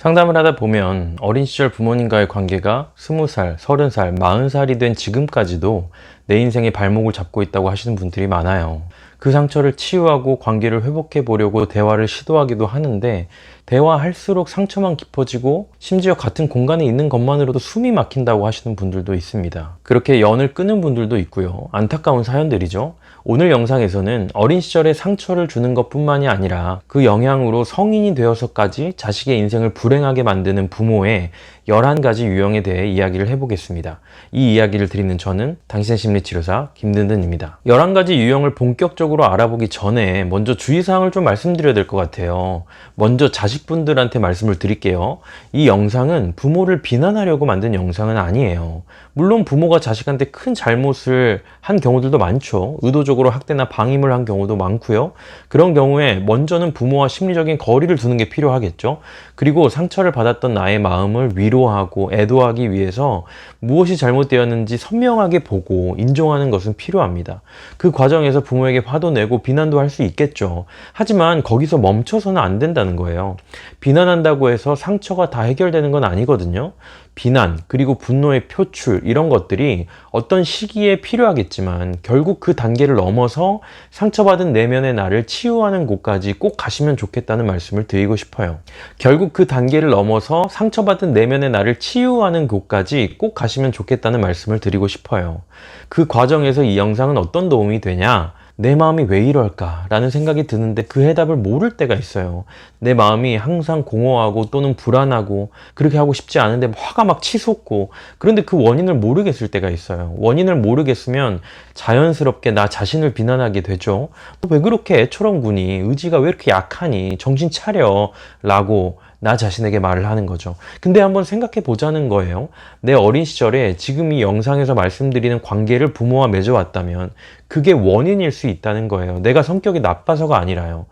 상담을 하다 보면 어린 시절 부모님과의 관계가 20살, 30살, 40살이 된 지금까지도 내 인생의 발목을 잡고 있다고 하시는 분들이 많아요. 그 상처를 치유하고 관계를 회복해 보려고 대화를 시도하기도 하는데 대화할수록 상처만 깊어지고 심지어 같은 공간에 있는 것만으로도 숨이 막힌다고 하시는 분들도 있습니다. 그렇게 연을 끊은 분들도 있고요. 안타까운 사연들이죠. 오늘 영상에서는 어린 시절에 상처를 주는 것뿐만이 아니라 그 영향으로 성인이 되어서까지 자식의 인생을 불행하게 만드는 부모의 11가지 유형에 대해 이야기를 해보겠습니다. 이 이야기를 드리는 저는 당신의 심리치료사 김든든입니다. 11가지 유형을 본격적으로 알아보기 전에 먼저 주의사항을 좀 말씀드려야 될 것 같아요. 먼저 자식분들한테 말씀을 드릴게요. 이 영상은 부모를 비난하려고 만든 영상은 아니에요. 물론 부모가 자식한테 큰 잘못을 한 경우들도 많죠. 의도적으로 학대나 방임을 한 경우도 많고요. 그런 경우에 먼저는 부모와 심리적인 거리를 두는 게 필요하겠죠. 그리고 상처를 받았던 나의 마음을 위로하고 애도하기 위해서 무엇이 잘못되었는지 선명하게 보고 인정하는 것은 필요합니다. 그 과정에서 부모에게 화도 내고 비난도 할 수 있겠죠. 하지만 거기서 멈춰서는 안 된다는 거예요. 비난한다고 해서 상처가 다 해결되는 건 아니거든요. 비난, 그리고 분노의 표출, 이런 것들이 어떤 시기에 필요하겠지만 결국 그 단계를 넘어서 상처받은 내면의 나를 치유하는 곳까지 꼭 가시면 좋겠다는 말씀을 드리고 싶어요. 결국 그 단계를 넘어서 상처받은 내면의 나를 치유하는 곳까지 꼭 가시면 좋겠다는 말씀을 드리고 싶어요. 그 과정에서 이 영상은 어떤 도움이 되냐? 내 마음이 왜 이럴까? 라는 생각이 드는데 그 해답을 모를 때가 있어요. 내 마음이 항상 공허하고 또는 불안하고 그렇게 하고 싶지 않은데 화가 막 치솟고, 그런데 그 원인을 모르겠을 때가 있어요. 원인을 모르겠으면 자연스럽게 나 자신을 비난하게 되죠. 왜 그렇게 애처럼 구니? 의지가 왜 이렇게 약하니? 정신 차려 라고 나 자신에게 말을 하는 거죠. 근데 한번 생각해 보자는 거예요. 내 어린 시절에 지금 이 영상에서 말씀드리는 관계를 부모와 맺어왔다면 그게 원인일 수 있다는 거예요. 내가 성격이 나빠서가 아니라요.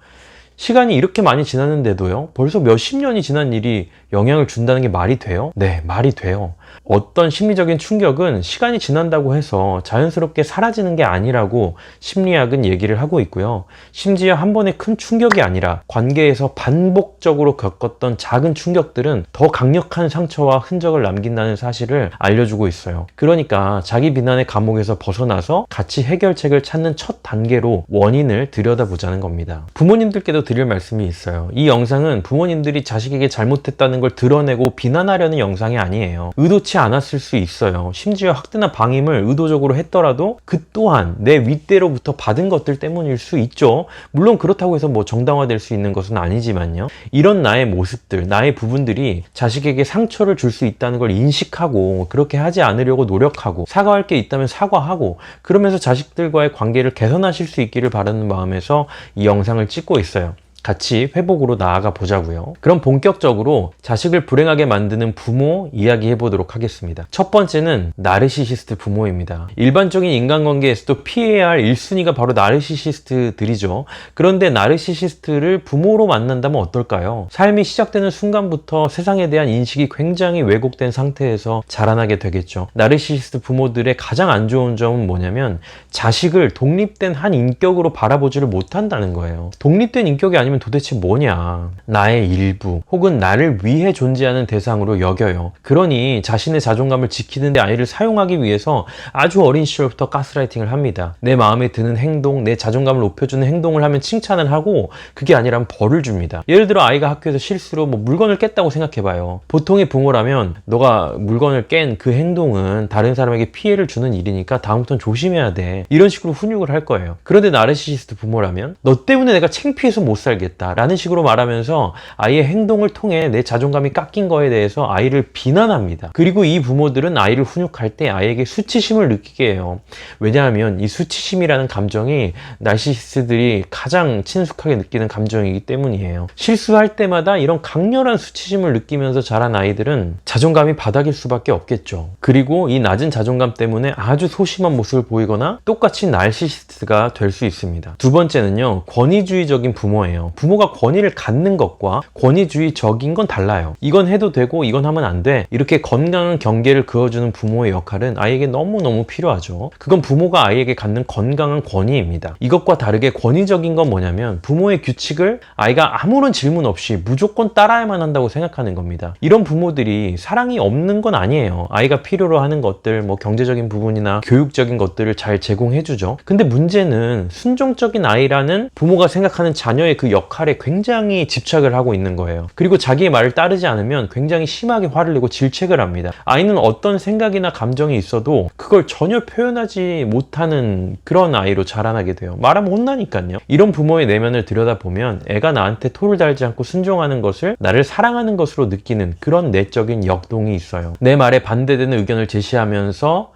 시간이 이렇게 많이 지났는데도요, 벌써 몇십 년이 지난 일이 영향을 준다는 게 말이 돼요? 네, 말이 돼요. 어떤 심리적인 충격은 시간이 지난다고 해서 자연스럽게 사라지는 게 아니라고 심리학은 얘기를 하고 있고요. 심지어 한 번의 큰 충격이 아니라 관계에서 반복적으로 겪었던 작은 충격들은 더 강력한 상처와 흔적을 남긴다는 사실을 알려주고 있어요. 그러니까 자기 비난의 감옥에서 벗어나서 같이 해결책을 찾는 첫 단계로 원인을 들여다보자는 겁니다. 부모님들께도 드릴 말씀이 있어요. 이 영상은 부모님들이 자식에게 잘못했다는 걸 드러내고 비난하려는 영상이 아니에요. 의도치 않았을 수 있어요. 심지어 학대나 방임을 의도적으로 했더라도 그 또한 내 윗대로부터 받은 것들 때문일 수 있죠. 물론 그렇다고 해서 뭐 정당화될 수 있는 것은 아니지만요. 이런 나의 모습들, 나의 부분들이 자식에게 상처를 줄 수 있다는 걸 인식하고 그렇게 하지 않으려고 노력하고 사과할 게 있다면 사과하고 그러면서 자식들과의 관계를 개선하실 수 있기를 바라는 마음에서 이 영상을 찍고 있어요. 같이 회복으로 나아가 보자고요. 그럼 본격적으로 자식을 불행하게 만드는 부모 이야기해 보도록 하겠습니다. 첫 번째는 나르시시스트 부모입니다. 일반적인 인간관계에서도 피해야 할 1순위가 바로 나르시시스트들이죠. 그런데 나르시시스트를 부모로 만난다면 어떨까요? 삶이 시작되는 순간부터 세상에 대한 인식이 굉장히 왜곡된 상태에서 자라나게 되겠죠. 나르시시스트 부모들의 가장 안 좋은 점은 뭐냐면 자식을 독립된 한 인격으로 바라보지를 못한다는 거예요. 독립된 인격이 아니면 도대체 뭐냐? 나의 일부 혹은 나를 위해 존재하는 대상으로 여겨요. 그러니 자신의 자존감을 지키는데 아이를 사용하기 위해서 아주 어린 시절부터 가스라이팅을 합니다. 내 마음에 드는 행동, 내 자존감을 높여주는 행동을 하면 칭찬을 하고 그게 아니라면 벌을 줍니다. 예를 들어 아이가 학교에서 실수로 물건을 깼다고 생각해봐요. 보통의 부모라면 너가 물건을 깬 그 행동은 다른 사람에게 피해를 주는 일이니까 다음부터는 조심해야 돼. 이런 식으로 훈육을 할 거예요. 그런데 나르시시스트 부모라면 너 때문에 내가 창피해서 못 살겠다 라는 식으로 말하면서 아이의 행동을 통해 내 자존감이 깎인 거에 대해서 아이를 비난합니다. 그리고 이 부모들은 아이를 훈육할 때 아이에게 수치심을 느끼게 해요. 왜냐하면 이 수치심이라는 감정이 나르시시스트들이 가장 친숙하게 느끼는 감정이기 때문이에요. 실수할 때마다 이런 강렬한 수치심을 느끼면서 자란 아이들은 자존감이 바닥일 수밖에 없겠죠. 그리고 이 낮은 자존감 때문에 아주 소심한 모습을 보이거나 똑같이 나르시시스트가 될 수 있습니다. 두 번째는요, 권위주의적인 부모예요. 부모가 권위를 갖는 것과 권위주의적인 건 달라요. 이건 해도 되고 이건 하면 안 돼. 이렇게 건강한 경계를 그어주는 부모의 역할은 아이에게 너무너무 필요하죠. 그건 부모가 아이에게 갖는 건강한 권위입니다. 이것과 다르게 권위적인 건 뭐냐면 부모의 규칙을 아이가 아무런 질문 없이 무조건 따라야만 한다고 생각하는 겁니다. 이런 부모들이 사랑이 없는 건 아니에요. 아이가 필요로 하는 것들, 뭐 경제적인 부분이나 교육적인 것들을 잘 제공해주죠. 근데 문제는 순종적인 아이라는 부모가 생각하는 자녀의 그 역할에 굉장히 집착을 하고 있는 거예요. 그리고 자기의 말을 따르지 않으면 굉장히 심하게 화를 내고 질책을 합니다. 아이는 어떤 생각이나 감정이 있어도 그걸 전혀 표현하지 못하는 그런 아이로 자라나게 돼요. 말하면 혼나니까요. 이런 부모의 내면을 들여다보면 애가 나한테 토를 달지 않고 순종하는 것을 나를 사랑하는 것으로 느끼는 그런 내적인 역동이 있어요. 내 말에 반대되는 의견을 제시하면서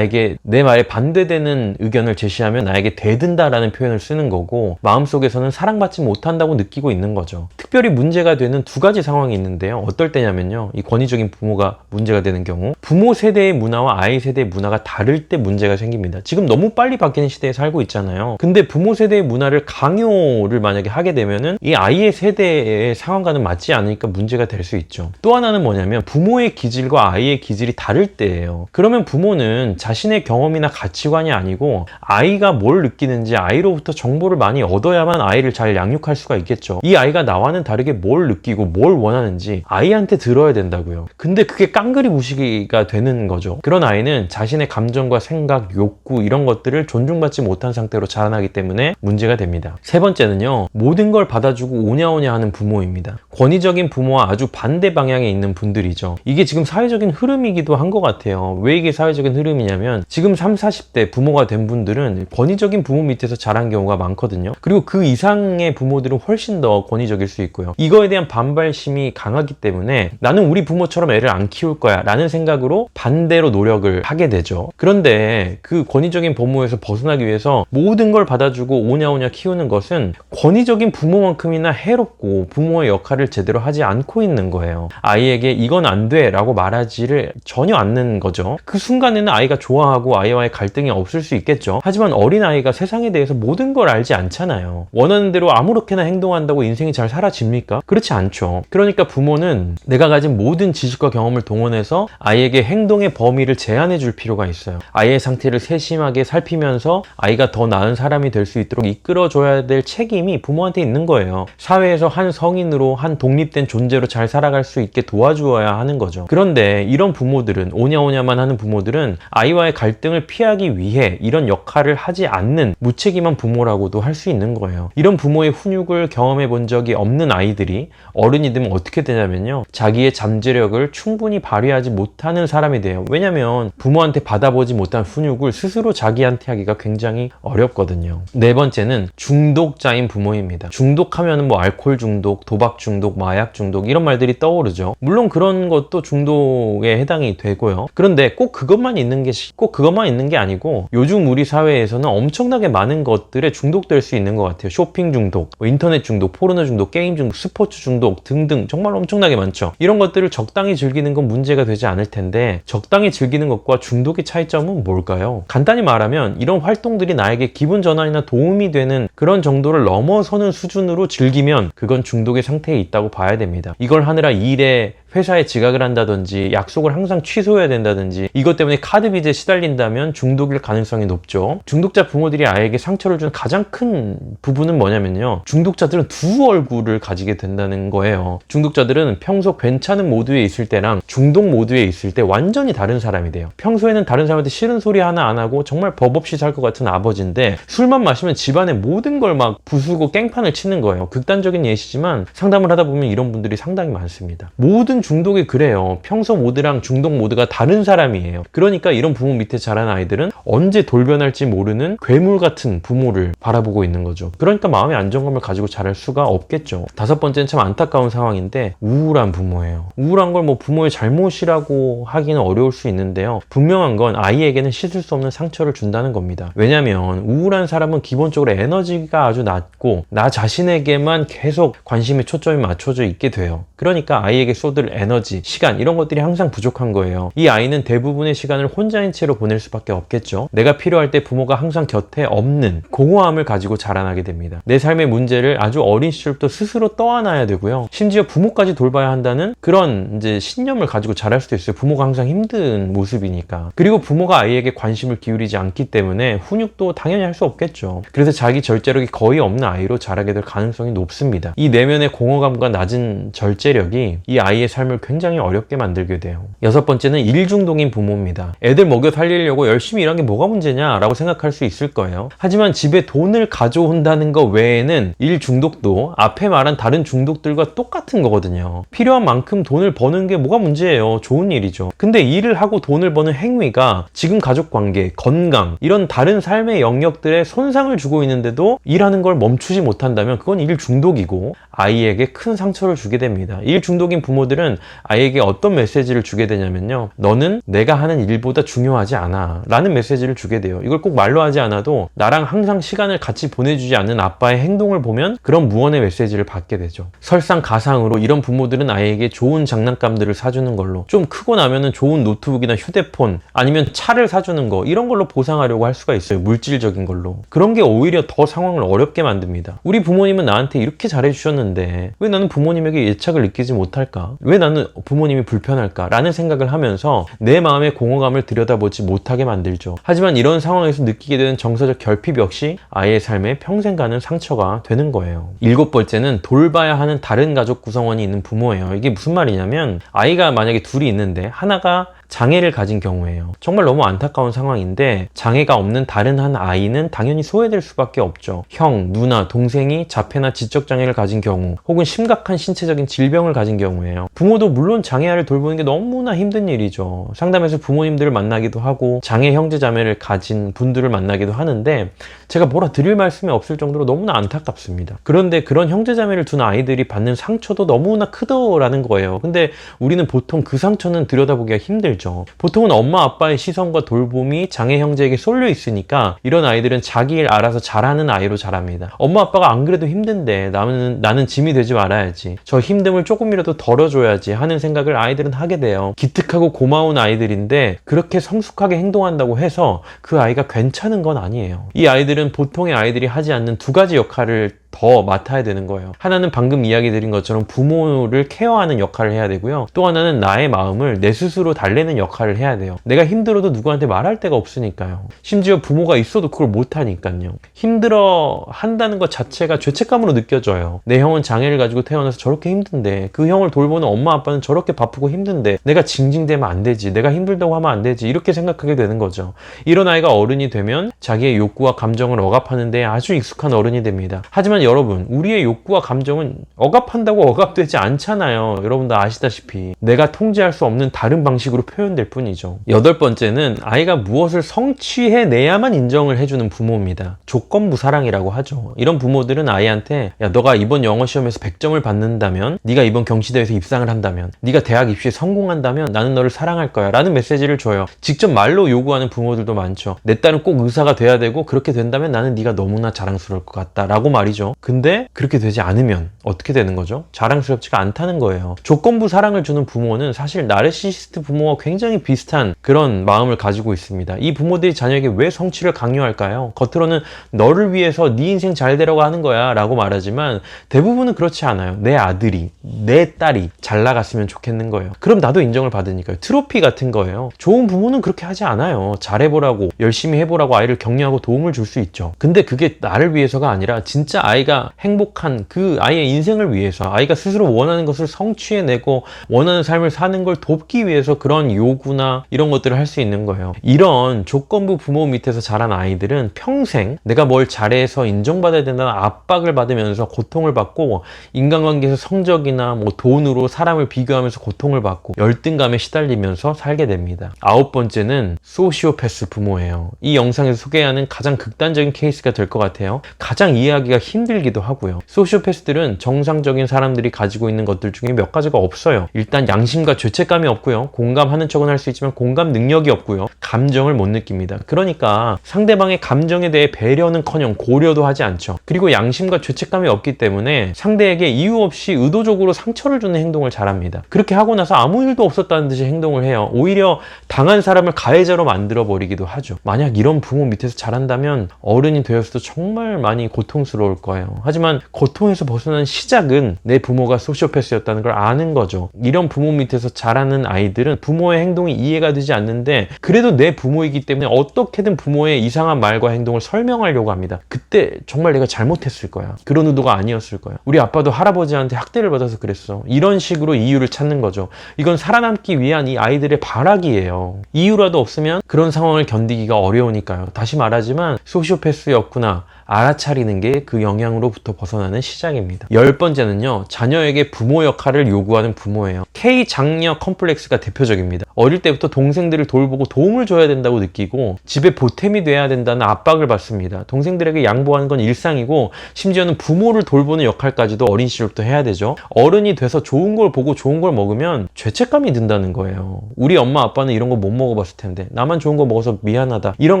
내 말에 반대되는 의견을 제시하면 나에게 대든다라는 표현을 쓰는 거고, 마음속에서는 사랑받지 못한다고 느끼고 있는 거죠. 특별히 문제가 되는 두 가지 상황이 있는데요. 어떨 때냐면요, 이 권위적인 부모가 문제가 되는 경우, 부모 세대의 문화와 아이 세대의 문화가 다를 때 문제가 생깁니다. 지금 너무 빨리 바뀌는 시대에 살고 있잖아요. 근데 부모 세대의 문화를 강요를 만약에 하게 되면은 이 아이의 세대의 상황과는 맞지 않으니까 문제가 될 수 있죠. 또 하나는 뭐냐면 부모의 기질과 아이의 기질이 다를 때예요. 그러면 부모는 자신의 경험이나 가치관이 아니고 아이가 뭘 느끼는지 아이로부터 정보를 많이 얻어야만 아이를 잘 양육할 수가 있겠죠. 이 아이가 나와는 다르게 뭘 느끼고 뭘 원하는지 아이한테 들어야 된다고요. 근데 그게 깡그리 무시기가 되는 거죠. 그런 아이는 자신의 감정과 생각, 욕구 이런 것들을 존중받지 못한 상태로 자라나기 때문에 문제가 됩니다. 세 번째는요, 모든 걸 받아주고 오냐오냐 하는 부모입니다. 권위적인 부모와 아주 반대 방향에 있는 분들이죠. 이게 지금 사회적인 흐름이기도 한 것 같아요. 왜 이게 사회적인 흐름이냐면 지금 30, 40대 부모가 된 분들은 권위적인 부모 밑에서 자란 경우가 많거든요. 그리고 그 이상의 부모들은 훨씬 더 권위적일 수 있고요. 이거에 대한 반발심이 강하기 때문에 나는 우리 부모처럼 애를 안 키울 거야 라는 생각으로 반대로 노력을 하게 되죠. 그런데 그 권위적인 부모에서 벗어나기 위해서 모든 걸 받아주고 오냐오냐 키우는 것은 권위적인 부모만큼이나 해롭고 부모의 역할을 제대로 하지 않고 있는 거예요. 아이에게 이건 안 돼 라고 말하지를 전혀 않는 거죠. 그 순간에는 아이가 좋아하고 아이와의 갈등이 없을 수 있겠죠. 하지만 어린아이가 세상에 대해서 모든 걸 알지 않잖아요. 원하는 대로 아무렇게나 행동한다고 인생이 잘 사라집니까? 그렇지 않죠. 그러니까 부모는 내가 가진 모든 지식과 경험을 동원해서 아이에게 행동의 범위를 제한해 줄 필요가 있어요. 아이의 상태를 세심하게 살피면서 아이가 더 나은 사람이 될 수 있도록 이끌어줘야 될 책임이 부모한테 있는 거예요. 사회에서 한 성인으로, 한 독립된 존재로 잘 살아갈 수 있게 도와주어야 하는 거죠. 그런데 이런 부모들은, 오냐오냐만 하는 부모들은 아이와의 갈등을 피하기 위해 이런 역할을 하지 않는 무책임한 부모라고도 할 수 있는 거예요. 이런 부모의 훈육을 경험해 본 적이 없는 아이들이 어른이 되면 어떻게 되냐면요, 자기의 잠재력을 충분히 발휘하지 못하는 사람이 돼요. 왜냐면 부모한테 받아보지 못한 훈육을 스스로 자기한테 하기가 굉장히 어렵거든요. 네 번째는 중독자인 부모입니다. 중독하면 뭐 알코올 중독, 도박 중독, 마약 중독 이런 말들이 떠오르죠. 물론 그런 것도 중독에 해당이 되고요. 그런데 꼭 그것만 있는 게 아니고 요즘 우리 사회에서는 엄청나게 많은 것들에 중독될 수 있는 것 같아요. 쇼핑 중독, 인터넷 중독, 포르노 중독, 게임 중독, 스포츠 중독 등등 정말 엄청나게 많죠. 이런 것들을 적당히 즐기는 건 문제가 되지 않을 텐데, 적당히 즐기는 것과 중독의 차이점은 뭘까요? 간단히 말하면 이런 활동들이 나에게 기분 전환이나 도움이 되는 그런 정도를 넘어서는 수준으로 즐기면 그건 중독의 상태에 있다고 봐야 됩니다. 이걸 하느라 일에 회사에 지각을 한다든지 약속을 항상 취소해야 된다든지 이것 때문에 카드 빚에 시달린다면 중독일 가능성이 높죠. 중독자 부모들이 아이에게 상처를 준 가장 큰 부분은 뭐냐면요, 중독자들은 두 얼굴을 가지게 된다는 거예요. 중독자들은 평소 괜찮은 모드에 있을 때랑 중독 모드에 있을 때 완전히 다른 사람이 돼요. 평소에는 다른 사람한테 싫은 소리 하나 안 하고 정말 법 없이 살 것 같은 아버지인데 술만 마시면 집안의 모든 걸 막 부수고 깽판을 치는 거예요. 극단적인 예시지만 상담을 하다 보면 이런 분들이 상당히 많습니다. 모든 중독이 그래요. 평소 모드랑 중독 모드가 다른 사람이에요. 그러니까 이런 부모 밑에 자란 아이들은 언제 돌변할지 모르는 괴물 같은 부모를 바라보고 있는 거죠. 그러니까 마음의 안정감을 가지고 자랄 수가 없겠죠. 다섯 번째는 참 안타까운 상황인데, 우울한 부모예요. 우울한 걸 뭐 부모의 잘못이라고 하기는 어려울 수 있는데요. 분명한 건 아이에게는 씻을 수 없는 상처를 준다는 겁니다. 왜냐면 우울한 사람은 기본적으로 에너지가 아주 낮고 나 자신에게만 계속 관심의 초점이 맞춰져 있게 돼요. 그러니까 아이에게 쏟을 에너지, 시간 이런 것들이 항상 부족한 거예요. 이 아이는 대부분의 시간을 혼자인 채로 보낼 수밖에 없겠죠. 내가 필요할 때 부모가 항상 곁에 없는 공허함을 가지고 자라나게 됩니다. 내 삶의 문제를 아주 어린 시절부터 스스로 떠안아야 되고요. 심지어 부모까지 돌봐야 한다는 그런 이제 신념을 가지고 자랄 수도 있어요. 부모가 항상 힘든 모습이니까. 그리고 부모가 아이에게 관심을 기울이지 않기 때문에 훈육도 당연히 할 수 없겠죠. 그래서 자기 절제력이 거의 없는 아이로 자라게 될 가능성이 높습니다. 이 내면의 공허감과 낮은 절제력이 이 아이의 삶을 굉장히 어렵게 만들게 돼요. 여섯 번째는 일중독인 부모입니다. 애들 먹여 살리려고 열심히 일한 게 뭐가 문제냐라고 생각할 수 있을 거예요. 하지만 집에 돈을 가져온다는 것 외에는 일 중독도 앞에 말한 다른 중독들과 똑같은 거거든요. 필요한 만큼 돈을 버는 게 뭐가 문제예요. 좋은 일이죠. 근데 일을 하고 돈을 버는 행위가 지금 가족관계, 건강 이런 다른 삶의 영역들에 손상을 주고 있는데도 일하는 걸 멈추지 못한다면 그건 일 중독이고 아이에게 큰 상처를 주게 됩니다. 일 중독인 부모들은 아이에게 어떤 메시지를 주게 되냐면요. 너는 내가 하는 일보다 중요하지 않아 라는 메시지를 주게 돼요. 이걸 꼭 말로 하지 않아도 나랑 항상 시간을 같이 보내주지 않는 아빠의 행동을 보면 그런 무언의 메시지를 받게 되죠. 설상가상으로 이런 부모들은 아이에게 좋은 장난감들을 사주는 걸로, 좀 크고 나면은 좋은 노트북이나 휴대폰 아니면 차를 사주는 거 이런 걸로 보상하려고 할 수가 있어요. 물질적인 걸로. 그런 게 오히려 더 상황을 어렵게 만듭니다. 우리 부모님은 나한테 이렇게 잘해주셨는데 왜 나는 부모님에게 애착을 느끼지 못할까? 왜 나는 부모님이 불편할까? 라는 생각을 하면서 내 마음의 공허감을 들여다보지 못하게 만들죠. 하지만 이런 상황에서 느끼게 되는 정서적 결핍 역시 아이의 삶에 평생 가는 상처가 되는 거예요. 일곱 번째는 돌봐야 하는 다른 가족 구성원이 있는 부모예요. 이게 무슨 말이냐면 아이가 만약에 둘이 있는데 하나가 장애를 가진 경우에요. 정말 너무 안타까운 상황인데 장애가 없는 다른 한 아이는 당연히 소외될 수밖에 없죠. 형, 누나, 동생이 자폐나 지적장애를 가진 경우 혹은 심각한 신체적인 질병을 가진 경우에요. 부모도 물론 장애아를 돌보는 게 너무나 힘든 일이죠. 상담에서 부모님들을 만나기도 하고 장애 형제자매를 가진 분들을 만나기도 하는데 제가 뭐라 드릴 말씀이 없을 정도로 너무나 안타깝습니다. 그런데 그런 형제자매를 둔 아이들이 받는 상처도 너무나 크더라는 거예요. 근데 우리는 보통 그 상처는 들여다보기가 힘들죠. 보통은 엄마 아빠의 시선과 돌봄이 장애 형제에게 쏠려 있으니까 이런 아이들은 자기 일 알아서 잘하는 아이로 자랍니다. 엄마 아빠가 안 그래도 힘든데 나는 짐이 되지 말아야지, 저 힘듦을 조금이라도 덜어줘야지 하는 생각을 아이들은 하게 돼요. 기특하고 고마운 아이들인데 그렇게 성숙하게 행동한다고 해서 그 아이가 괜찮은 건 아니에요. 이 아이들은 보통의 아이들이 하지 않는 두 가지 역할을 더 맡아야 되는 거예요. 하나는 방금 이야기 드린 것처럼 부모를 케어하는 역할을 해야 되고요. 또 하나는 나의 마음을 내 스스로 달래는 역할을 해야 돼요. 내가 힘들어도 누구한테 말할 데가 없으니까요. 심지어 부모가 있어도 그걸 못하니까요. 힘들어 한다는 것 자체가 죄책감으로 느껴져요. 내 형은 장애를 가지고 태어나서 저렇게 힘든데 그 형을 돌보는 엄마 아빠는 저렇게 바쁘고 힘든데 내가 징징대면 안 되지, 내가 힘들다고 하면 안 되지, 이렇게 생각하게 되는 거죠. 이런 아이가 어른이 되면 자기의 욕구와 감정을 억압하는 데 아주 익숙한 어른이 됩니다. 하지만 여러분, 우리의 욕구와 감정은 억압한다고 억압되지 않잖아요. 여러분 다 아시다시피 내가 통제할 수 없는 다른 방식으로 표현될 뿐이죠. 여덟 번째는 아이가 무엇을 성취해내야만 인정을 해주는 부모입니다. 조건부 사랑이라고 하죠. 이런 부모들은 아이한테 야, 너가 이번 영어 시험에서 100점을 받는다면, 네가 이번 경시대회에서 입상을 한다면, 네가 대학 입시에 성공한다면 나는 너를 사랑할 거야 라는 메시지를 줘요. 직접 말로 요구하는 부모들도 많죠. 내 딸은 꼭 의사가 돼야 되고 그렇게 된다면 나는 네가 너무나 자랑스러울 것 같다 라고 말이죠. 근데 그렇게 되지 않으면 어떻게 되는 거죠? 자랑스럽지가 않다는 거예요. 조건부 사랑을 주는 부모는 사실 나르시시스트 부모와 굉장히 비슷한 그런 마음을 가지고 있습니다. 이 부모들이 자녀에게 왜 성취를 강요할까요? 겉으로는 너를 위해서 네 인생 잘 되라고 하는 거야 라고 말하지만 대부분은 그렇지 않아요. 내 아들이, 내 딸이 잘 나갔으면 좋겠는 거예요. 그럼 나도 인정을 받으니까요. 트로피 같은 거예요. 좋은 부모는 그렇게 하지 않아요. 잘해보라고, 열심히 해보라고 아이를 격려하고 도움을 줄 수 있죠. 근데 그게 나를 위해서가 아니라 진짜 아이가 행복한 그 아이의 인생을 위해서, 아이가 스스로 원하는 것을 성취해내고 원하는 삶을 사는 걸 돕기 위해서 그런 요구나 이런 것들을 할 수 있는 거예요. 이런 조건부 부모 밑에서 자란 아이들은 평생 내가 뭘 잘해서 인정받아야 된다는 압박을 받으면서 고통을 받고, 인간관계에서 성적이나 뭐 돈으로 사람을 비교하면서 고통을 받고 열등감에 시달리면서 살게 됩니다. 아홉 번째는 소시오패스 부모예요. 이 영상에서 소개하는 가장 극단적인 케이스가 될 것 같아요. 가장 이해하기가 힘든 힘들기도 하고요. 소시오패스들은 정상적인 사람들이 가지고 있는 것들 중에 몇 가지가 없어요. 일단 양심과 죄책감이 없고요. 공감하는 척은 할 수 있지만 공감 능력이 없고요. 감정을 못 느낍니다. 그러니까 상대방의 감정에 대해 배려는커녕 고려도 하지 않죠. 그리고 양심과 죄책감이 없기 때문에 상대에게 이유 없이 의도적으로 상처를 주는 행동을 잘합니다. 그렇게 하고 나서 아무 일도 없었다는 듯이 행동을 해요. 오히려 당한 사람을 가해자로 만들어버리기도 하죠. 만약 이런 부모 밑에서 자란다면 어른이 되었어도 정말 많이 고통스러울 거예요. 하지만 고통에서 벗어난 시작은 내 부모가 소시오패스였다는 걸 아는 거죠. 이런 부모 밑에서 자라는 아이들은 부모의 행동이 이해가 되지 않는데 그래도 내 부모이기 때문에 어떻게든 부모의 이상한 말과 행동을 설명하려고 합니다. 그때 정말 내가 잘못했을 거야. 그런 의도가 아니었을 거야. 우리 아빠도 할아버지한테 학대를 받아서 그랬어. 이런 식으로 이유를 찾는 거죠. 이건 살아남기 위한 이 아이들의 발악이에요. 이유라도 없으면 그런 상황을 견디기가 어려우니까요. 다시 말하지만 소시오패스였구나 알아차리는 게 그 영향으로부터 벗어나는 시작입니다. 10번째는요. 자녀에게 부모 역할을 요구하는 부모예요. K장녀 컴플렉스가 대표적입니다. 어릴 때부터 동생들을 돌보고 도움을 줘야 된다고 느끼고 집에 보탬이 돼야 된다는 압박을 받습니다. 동생들에게 양보하는 건 일상이고 심지어는 부모를 돌보는 역할까지도 어린 시절부터 해야 되죠. 어른이 돼서 좋은 걸 보고 좋은 걸 먹으면 죄책감이 든다는 거예요. 우리 엄마 아빠는 이런 거 못 먹어봤을 텐데 나만 좋은 거 먹어서 미안하다. 이런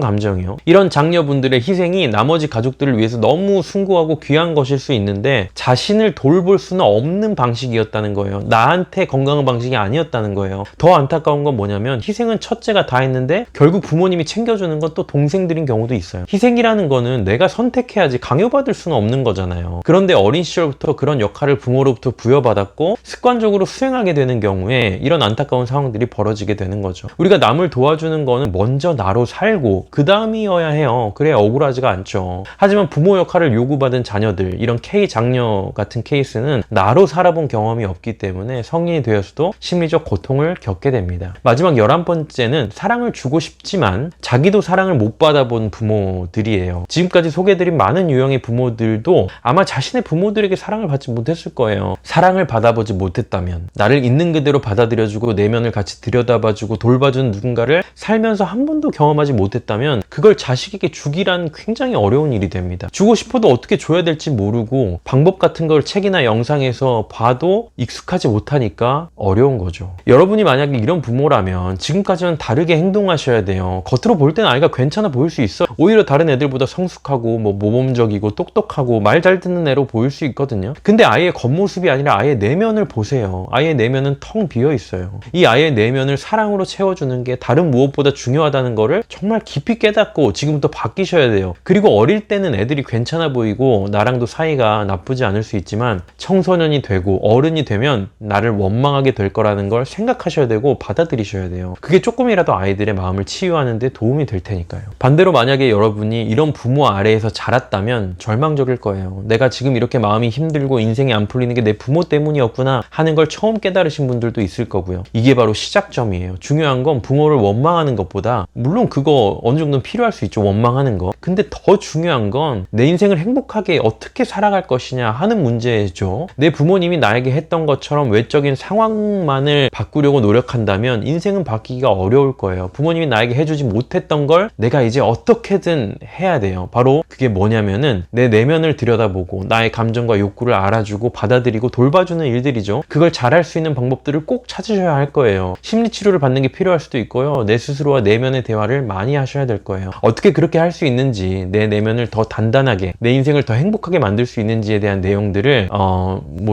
감정이요. 이런 장녀분들의 희생이 나머지 가족들을 위해서 너무 숭고하고 귀한 것일 수 있는데 자신을 돌볼 수는 없는 방식이었다는 거예요. 나한테 건강한 방식이 아니었다는 거예요. 더 안타까운 건 뭐냐면 희생은 첫째가 다 했는데 결국 부모님이 챙겨주는 건 또 동생들인 경우도 있어요. 희생이라는 거는 내가 선택해야지 강요받을 수는 없는 거잖아요. 그런데 어린 시절부터 그런 역할을 부모로부터 부여받았고 습관적으로 수행하게 되는 경우에 이런 안타까운 상황들이 벌어지게 되는 거죠. 우리가 남을 도와주는 거는 먼저 나로 살고 그 다음이어야 해요. 그래야 억울하지가 않죠. 하지만 부모 역할을 요구받은 자녀들, 이런 K장녀 같은 케이스는 나로 살아본 경험이 없기 때문에 성인이 되어서도 심리적 고통을 겪게 됩니다. 마지막 11번째는 사랑을 주고 싶지만 자기도 사랑을 못 받아본 부모들이에요. 지금까지 소개해드린 많은 유형의 부모들도 아마 자신의 부모들에게 사랑을 받지 못했을 거예요. 사랑을 받아보지 못했다면 나를 있는 그대로 받아들여주고 내면을 같이 들여다봐주고 돌봐주는 누군가를 살면서 한 번도 경험하지 못했다면 그걸 자식에게 주기란 굉장히 어려운 일이 됩니다. 주고 싶어도 어떻게 줘야 될지 모르고 방법 같은 걸 책이나 영상에서 봐도 익숙하지 못하니까 어려운 거죠. 여러분이 만약에 이런 부모라면 지금까지는 다르게 행동하셔야 돼요. 겉으로 볼 때는 아이가 괜찮아 보일 수 있어. 오히려 다른 애들보다 성숙하고 모범적이고 똑똑하고 말 잘 듣는 애로 보일 수 있거든요. 근데 아이의 겉모습이 아니라 아이의 내면을 보세요. 아이의 내면은 텅 비어 있어요. 이 아이의 내면을 사랑으로 채워주는 게 다른 무엇보다 중요하다는 거를 정말 깊이 깨닫고 지금부터 바뀌셔야 돼요. 그리고 어릴 때는 애들이 괜찮아 보이고 나랑도 사이가 나쁘지 않을 수 있지만 청소년이 되고 어른이 되면 나를 원망하게 될 거라는 걸 생각하셔야 되고 받아들이셔야 돼요. 그게 조금이라도 아이들의 마음을 치유하는 데 도움이 될 테니까요. 반대로 만약에 여러분이 이런 부모 아래에서 자랐다면 절망적일 거예요. 내가 지금 이렇게 마음이 힘들고 인생이 안 풀리는 게 내 부모 때문이었구나 하는 걸 처음 깨달으신 분들도 있을 거고요. 이게 바로 시작점이에요. 중요한 건 부모를 원망하는 것보다 물론 그거 어느 정도는 필요할 수 있죠. 원망하는 거. 근데 더 중요한 건 내 인생을 행복하게 어떻게 살아갈 것이냐 하는 문제죠. 내 부모님이 나에게 했던 것처럼 외적인 상황만을 바꾸려고 노력한다면 인생은 바뀌기가 어려울 거예요. 부모님이 나에게 해주지 못했던 걸 내가 이제 어떻게든 해야 돼요. 바로 그게 뭐냐면은 내 내면을 들여다보고 나의 감정과 욕구를 알아주고 받아들이고 돌봐주는 일들이죠. 그걸 잘할 수 있는 방법들을 꼭 찾으셔야 할 거예요. 심리치료를 받는 게 필요할 수도 있고요. 내 스스로와 내면의 대화를 많이 하셔야 될 거예요. 어떻게 그렇게 할 수 있는지, 내 내면을 더 단단하게, 내 인생을 더 행복하게 만들 수 있는지에 대한 내용들을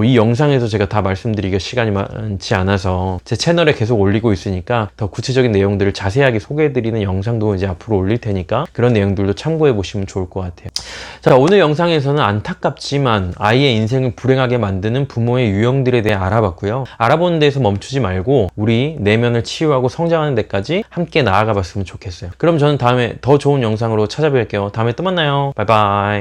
이 영상에서 제가 다 말씀드리기가 시간이 많지 않아서 제 채널에 계속 올리고 있으니까 더 구체적인 내용들을 자세하게 소개해드리는 영상도 이제 앞으로 올릴 테니까 그런 내용들도 참고해 보시면 좋을 것 같아요. 자, 오늘 영상에서는 안타깝지만 아이의 인생을 불행하게 만드는 부모의 유형들에 대해 알아봤고요. 알아보는 데에서 멈추지 말고 우리 내면을 치유하고 성장하는 데까지 함께 나아가 봤으면 좋겠어요. 그럼 저는 다음에 더 좋은 영상으로 찾아뵐게요. 다음에 또 만나요. 바이바이.